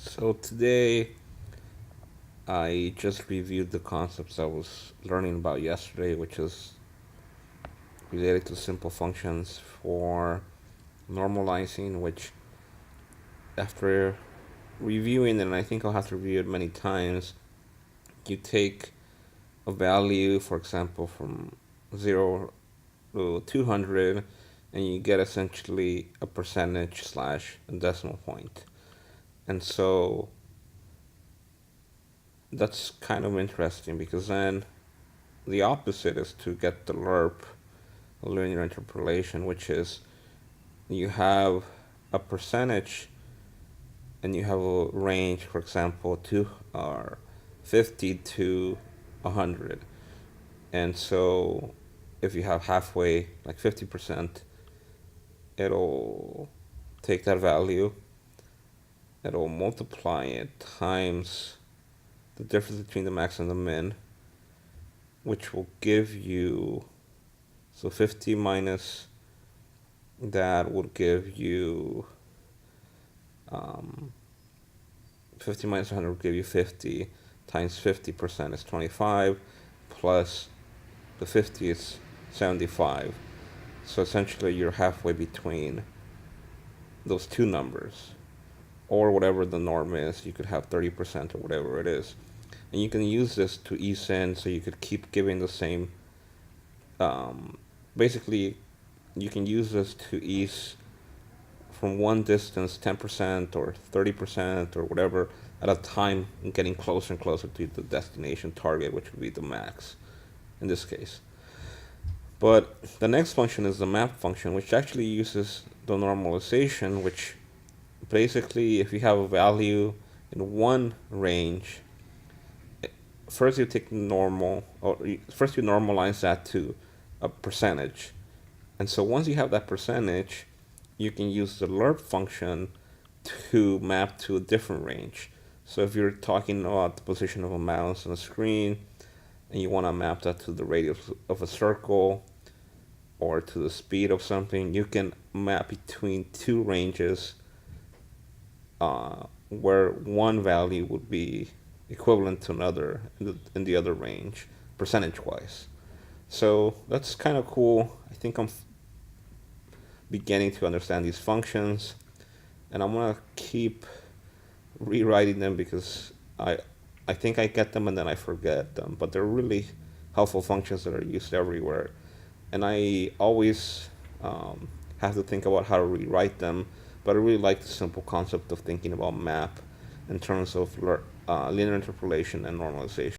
So today I just reviewed the concepts I was learning about yesterday, which is related to simple functions for normalizing, which after reviewing, and I think I'll have to review it many times, you take a value, for example, from 0 to 200, and you get essentially a percentage slash a decimal point. And so that's kind of interesting because then the opposite is to get the LERP, linear interpolation, which is you have a percentage and you have a range, for example, to 50 to 100. And so if you have halfway, like 50%, it'll take that value, it'll multiply it times the difference between the max and the min, which will give you, so 50 minus that would give you, um, 50 minus 100 would give you 50, times 50% is 25, plus the 50 is 75. So essentially you're halfway between those two numbers. Or whatever the norm is, you could have 30% or whatever it is. And you can use this to ease in, so you could keep giving the same, um, basically you can use this to ease from one distance 10% or 30% or whatever at a time, and getting closer and closer to the destination target, which would be the max in this case. But the next function is the map function, which actually uses the normalization, which basically, if you have a value in one range, first you take normal, or first you normalize that to a percentage. And so once you have that percentage, you can use the LERP function to map to a different range. So if you're talking about the position of a mouse on a screen and you want to map that to the radius of a circle or to the speed of something, you can map between two ranges, where one value would be equivalent to another in the other range, percentage wise. So that's kind of cool. I think I'm beginning to understand these functions, and I'm gonna keep rewriting them because I think I get them and then I forget them, but they're really helpful functions that are used everywhere, and I always have to think about how to rewrite them. But I really like the simple concept of thinking about map in terms of linear interpolation and normalization.